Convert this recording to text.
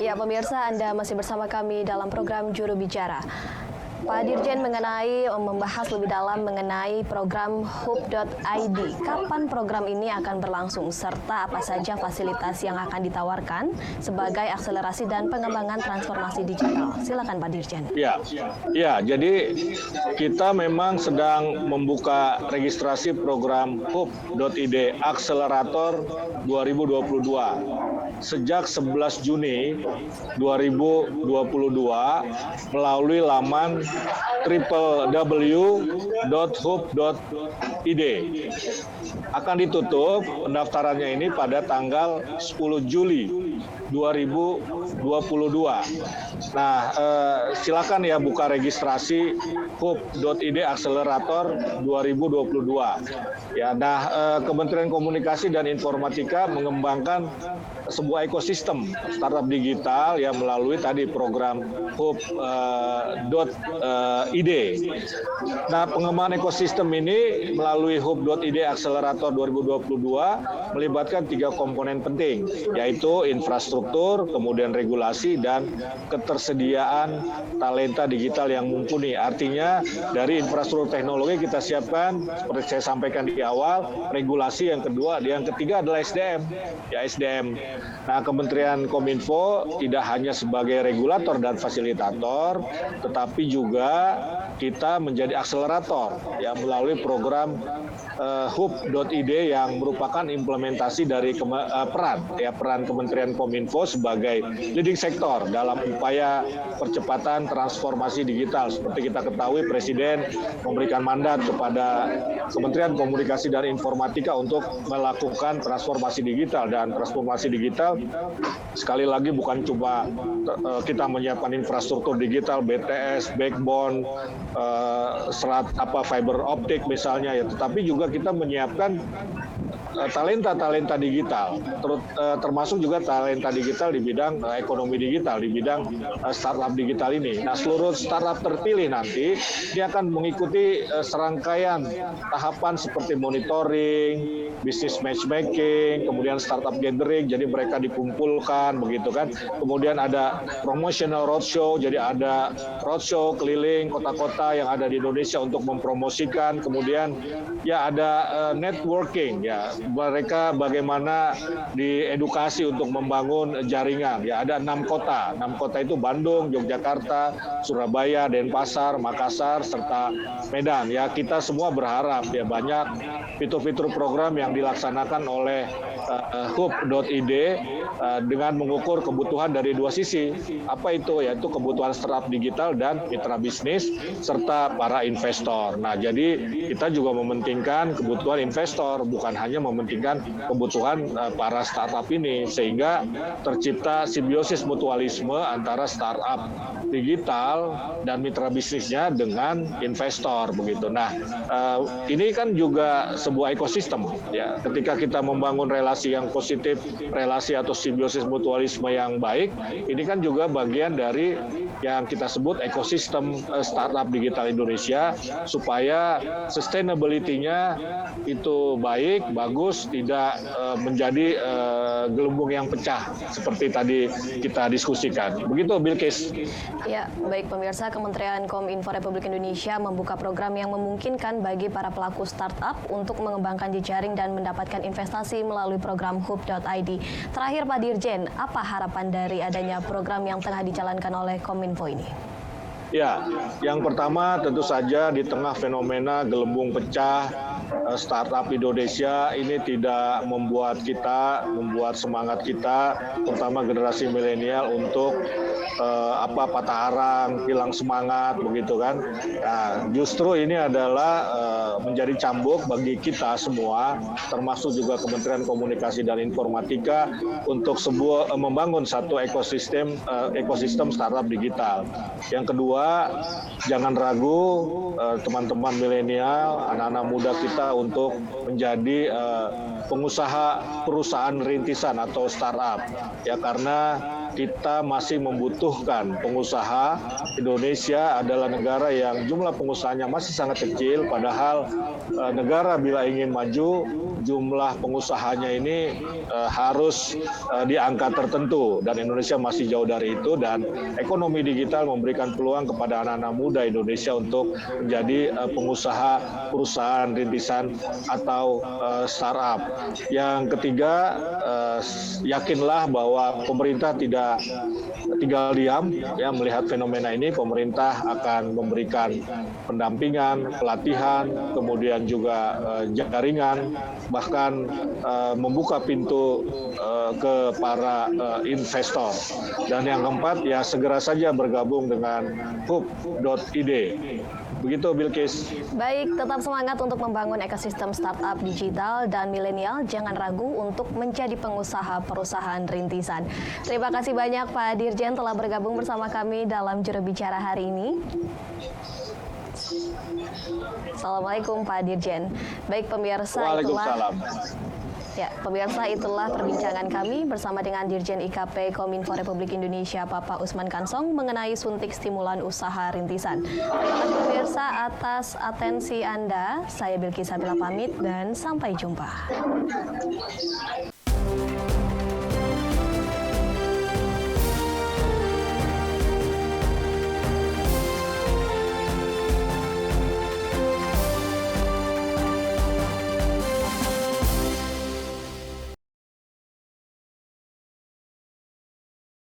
Ya, pemirsa, Anda masih bersama kami dalam program Juru Bicara. Pak Dirjen membahas lebih dalam mengenai program hub.id. Kapan program ini akan berlangsung serta apa saja fasilitas yang akan ditawarkan sebagai akselerasi dan pengembangan transformasi digital. Silakan Pak Dirjen. Ya, jadi kita memang sedang membuka registrasi program hub.id Akselerator 2022. Sejak 11 Juni 2022 melalui laman www.hub.id. Akan ditutup pendaftarannya ini pada tanggal 10 Juli 2022. Nah, silakan ya buka registrasi hub.id Akselerator 2022. Ya, nah, Kementerian Komunikasi dan Informatika mengembangkan sebuah ekosistem startup digital yang melalui tadi program hub.id. Nah, pengembangan ekosistem ini melalui hub.id Akselerator 2022 melibatkan 3 komponen penting, yaitu infrastruktur, kemudian regulasi, dan ketersediaan talenta digital yang mumpuni. Artinya dari infrastruktur teknologi kita siapkan, seperti saya sampaikan di awal, regulasi yang kedua, yang ketiga adalah SDM. Ya, SDM. Nah, Kementerian Kominfo tidak hanya sebagai regulator dan fasilitator, tetapi juga kita menjadi akselerator ya melalui program hub.id yang merupakan implementasi dari peran Kementerian Kominfo sebagai leading sektor dalam upaya percepatan transformasi digital. Seperti kita ketahui, Presiden memberikan mandat kepada Kementerian Komunikasi dan Informatika untuk melakukan transformasi digital, dan transformasi digital sekali lagi bukan cuma kita menyiapkan infrastruktur digital, BTS, backbone, fiber optik misalnya ya, tetapi juga kita menyiapkan talenta digital, termasuk juga talenta digital di bidang ekonomi digital, di bidang startup digital ini. Nah, seluruh startup terpilih nanti dia akan mengikuti serangkaian tahapan seperti monitoring, bisnis matchmaking, kemudian startup gathering, jadi mereka dikumpulkan begitu kan. Kemudian ada promotional roadshow, jadi ada roadshow keliling kota-kota yang ada di Indonesia untuk mempromosikan. Kemudian ya ada networking ya, mereka bagaimana diedukasi untuk membangun jaringan. Ya, ada 6 kota. 6 kota itu Bandung, Yogyakarta, Surabaya, Denpasar, Makassar, serta Medan. Ya, kita semua berharap ya banyak fitur-fitur program yang dilaksanakan oleh hub.id dengan mengukur kebutuhan dari 2 sisi. Apa itu? Yaitu kebutuhan startup digital dan mitra bisnis serta para investor. Nah, jadi kita juga mementingkan kebutuhan investor, bukan hanya mementingkan kebutuhan para startup ini, sehingga tercipta simbiosis mutualisme antara startup digital dan mitra bisnisnya dengan investor begitu. Nah, ini kan juga sebuah ekosistem ya. Ketika kita membangun relasi yang positif, relasi atau simbiosis mutualisme yang baik, ini kan juga bagian dari yang kita sebut ekosistem startup digital Indonesia, supaya sustainability-nya itu baik, bagus, tidak menjadi gelembung yang pecah seperti tadi kita diskusikan. Begitu, Bilkis. Ya, baik pemirsa, Kementerian Kominfo Republik Indonesia membuka program yang memungkinkan bagi para pelaku startup untuk mengembangkan jejaring dan mendapatkan investasi melalui program hub.id. Terakhir Pak Dirjen, apa harapan dari adanya program yang tengah dijalankan oleh Kominfo ini? Ya, yang pertama tentu saja di tengah fenomena gelembung pecah, startup Indonesia ini tidak membuat semangat kita, terutama generasi milenial untuk patah arang, hilang semangat begitu kan. Nah, justru ini adalah menjadi cambuk bagi kita semua, termasuk juga Kementerian Komunikasi dan Informatika, untuk membangun satu ekosistem startup digital. Yang kedua, jangan ragu teman-teman milenial, anak-anak muda kita untuk menjadi pengusaha perusahaan rintisan atau startup ya, karena kita masih membutuhkan pengusaha. Indonesia adalah negara yang jumlah pengusahanya masih sangat kecil, padahal negara bila ingin maju, jumlah pengusahanya ini harus di angka tertentu, dan Indonesia masih jauh dari itu, dan ekonomi digital memberikan peluang kepada anak-anak muda Indonesia untuk menjadi pengusaha perusahaan rintisan atau startup. Yang ketiga, yakinlah bahwa pemerintah tidak tinggal diam ya melihat fenomena ini. Pemerintah akan memberikan pendampingan, pelatihan, kemudian juga jaringan, bahkan membuka pintu ke para investor. Dan yang keempat, ya segera saja bergabung dengan hub.id. Begitu, Bilkis. Baik, tetap semangat untuk membangun ekosistem startup digital dan milenial. Jangan ragu untuk menjadi pengusaha perusahaan rintisan. Terima kasih banyak Pak Dirjen telah bergabung bersama kami dalam Juru Bicara hari ini. Assalamualaikum Pak Dirjen. Baik pemirsa, Waalaikumsalam. Ya, pemirsa, itulah perbincangan kami bersama dengan Dirjen IKP Kominfo Republik Indonesia Bapak Usman Kansong mengenai suntik stimulan usaha rintisan. Terima kasih pemirsa atas atensi Anda. Saya Bilkis Sabila pamit dan sampai jumpa.